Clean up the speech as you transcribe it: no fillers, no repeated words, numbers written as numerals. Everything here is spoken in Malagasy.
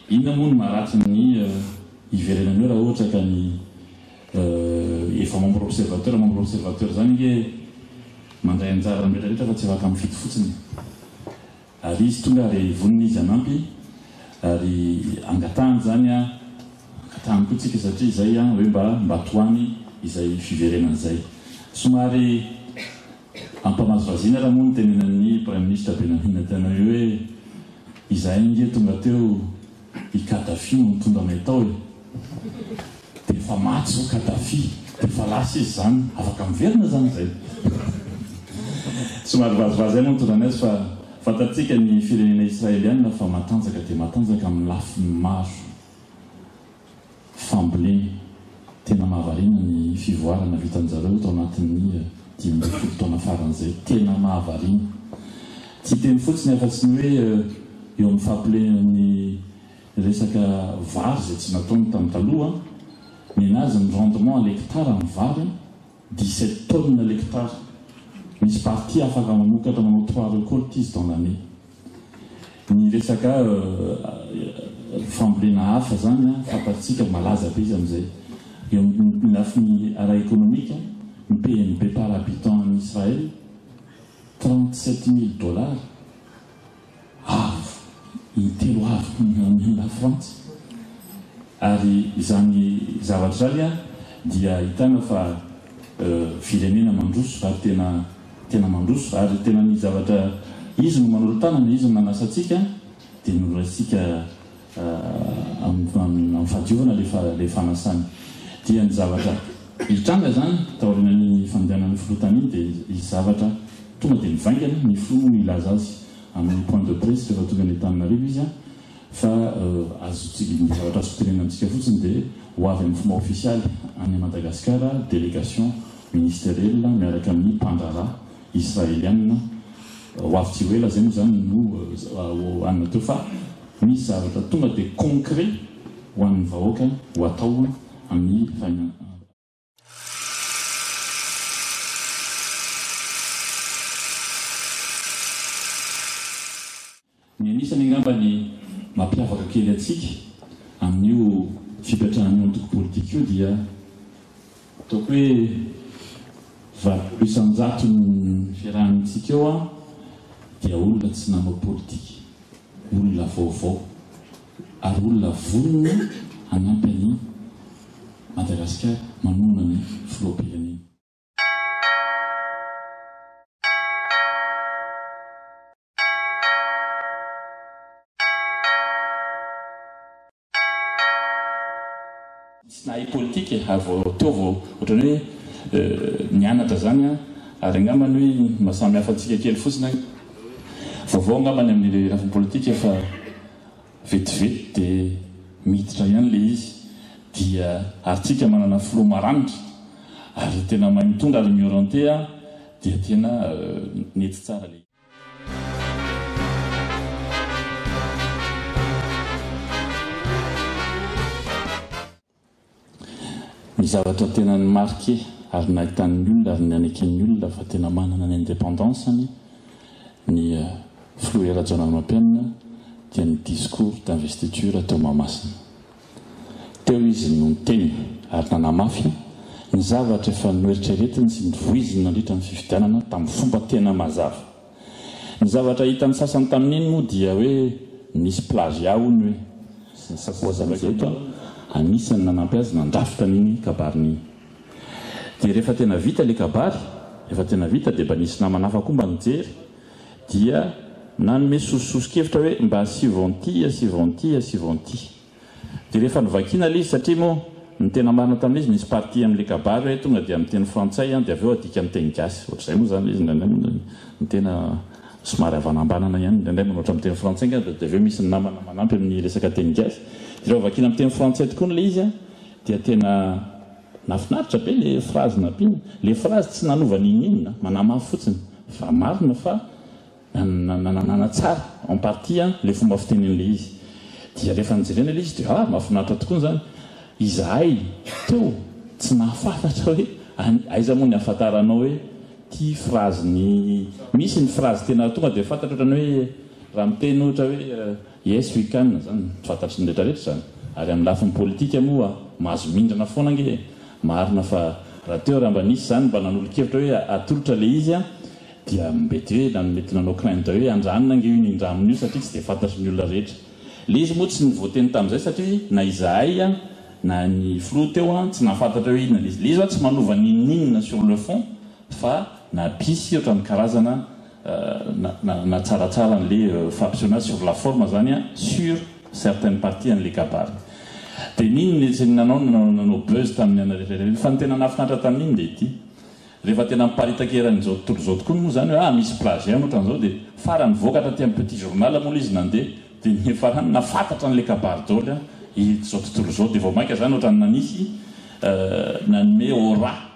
inona moa no maharatsy ny iverenaneo raha ohatra ka ny efa membre observateur zany hoe mandray anjara rehetrarehetra fa tsy afaka mifidy fotsiny ary izy tonga ary vonina izy anampy ary angatahany zany angatahany koa tsika satria izay hoe mba toany izay fiverenan'izay somary ampamazovazina raha moa ny tenenan'ny prime ministre Benyamin Netanyahu hoe izay nge tonga teo i Kadhafi no mitondra anay tao dia efa maty zao Kadhafi dia efa lasa izy zany afaka miverina zany zay somary vazovazy moa mitondra anay azy fa fantatsika ny firenena israeliana fa matanjaka dia matanjaka amin'ny lafiny maro fambolena tena mahavarina ny fivoarana vitan'jareo tao anatin'ny 10 taona faran'izay tena mahavarina tsy teny fotsiny afa-tsy ny hoe eo amin'ny fampolenany resaka vary zay tsy nataony tamin'ny taloha menazy ny rendement à l'hectare amin'ny vary 17 tonnes à l'hectare misy partie afaka mamokatra manao 3 récoltes izy dans l'année ny resaka fambolena hafa zany fantatsika malaza be izy amin'izay eo amin'ny lafiny ara-économique ny PNB par habitant en Israël $37,000 avo intelo avo ny la France ary izany zavatra zany dia hitana fa firenena mandroso ary tena mandroso ary tena ny zavatra izy no manolo tanana izy no nanasatsika dia nolatsika amin'ny fadiovana le fanasany dia ny zavatra hitranga zany taorinany fandehanan'ny filotana iny dia izy zavatra tonga dia nivaingana ny filo milaza azy amin'ny point de presse rehefa tonga ny Antananarivo izy fa azotsika ny zavatra azo tenenantsika fotsiny dia ho avy amin'ny fomba officialy any Madagascar délégation ministérielle miaraka amin'ny mpandrara israélienne ho avy tsy hoela zay moa zany no anina teo fa misy zavatra tonga dia concret ho an'ny vahoaka ho atao amin'ny fainana. Ny anisany angamba ny mampiavaka kely atsika amin'io fipetrahan'io antoko politika io dia ataoko hoe valopolo isan-jato ny fiarahantsika eo dia olona tsy nanao politika, olona vaovao ary olona vonona hanampy ny Madagasikara manona ny filoham-pirenena. Tsy nahay politika ary teo vao ohatrany hoe nianatra zany ary angambany hoe mahasamy hafa antsika kely fotsiny vaovao angambany amin'ny lafiny politika efa vetivety dia miditra ihany le izy dia aritsika manana filoha maranitra ary tena mahay mitondra ary miorienté dia tena nety tsara le. Ny zavatra tena ny marqué ary nahitan'ny olona ary naneken'ny olona fa tena manana ny indépendance-ny ny filoha Rajaonamampianina dia ny discours d'investiture teo Mahamasina. Teo izy no niteny ary nanamafy ny zavatra efa noeritreretiny sy nivoiziny nandritra ny fifidianana tamin'ny fomba tena mazava. Ny zavatra hitan'ny sasany tamin'iny moa dia hoe nisy plagiat hono hoe sakoazavaeto anisany nanampy azy nandrafitra n'iny kabariny. Dia rehefa tena vita le kabary, rehefa tena vita dia mba nisy namana hafa koa mba nijery dia nanome sosokevitra hoe mba asivanty. Dia rehefa nivakiana le izy satria moa ny tena marina tamin'izy nisy partie amin'le kabary hoe tonga dia amin'ny teny frantsay dia avy eo adika amin'ny teny gasy ohatr'izay moa zany izy ny tena somary havanambanana ihany indray manoatra amin'ny teny frantsay dia avy eo misy ny namana manampy amin'ny resaka teny gasy. Rehefa vakiana amin'ny teny frantsay tokoa le izy dia tena nafinaritra be le phrase nampiana. Le phrase tsy nanova n'inona manamafy fotsiny fa marina fa nanana tsara en partie le fomba fitenen'le izy. Dia rehefa nijerena le izy dia mahafinaritra tokoa zany izahay teo tsy nahafantatra hoe aiza moa ny ahafantaranao hoe ty phrase ny misy ny phrase tena tonga dia fantatra ohatrany hoe raha miteny ohatra hoe yes weekend zany fantatry ny rehetrarehetra zany ary amin'ny lafiny politika moa mahazo mindrana foana nge marina fa raha teo raha mba nisy zany mba nanolo-kevitra hoe atolotra le izy a dia mety hoe namety nanao crainte hoe andranona nge io nindramin'io satria tsy dia fantatry ny olona rehetra le izy moa tsy nyvoateny tamin'izay satria na izahay a na ny flo teo a tsy nafantatra hoe inona le izy a tsy manova ninninina sur le fond fa napisy ohatran'ny karazana na tsaratsara n'le fampisehoanazy sur la forme zany a sur certaines parties an'le kabary dia niny nanao buzz tamin'ny ana rehetrarehetra fa ny tena nafinatra tamin'iny dia ity rehefa tena miparitakeran'izao tontolo izao tokoa moa zany hoe misy plagiat ohatran'izao dia farany vokatra ty amin'ny petit journal moa izy nandeha dia ny farany nafantatra n'le kabary daoly a izao tontolo izao dia vao mainka zany ohatrany nanisy nanome aura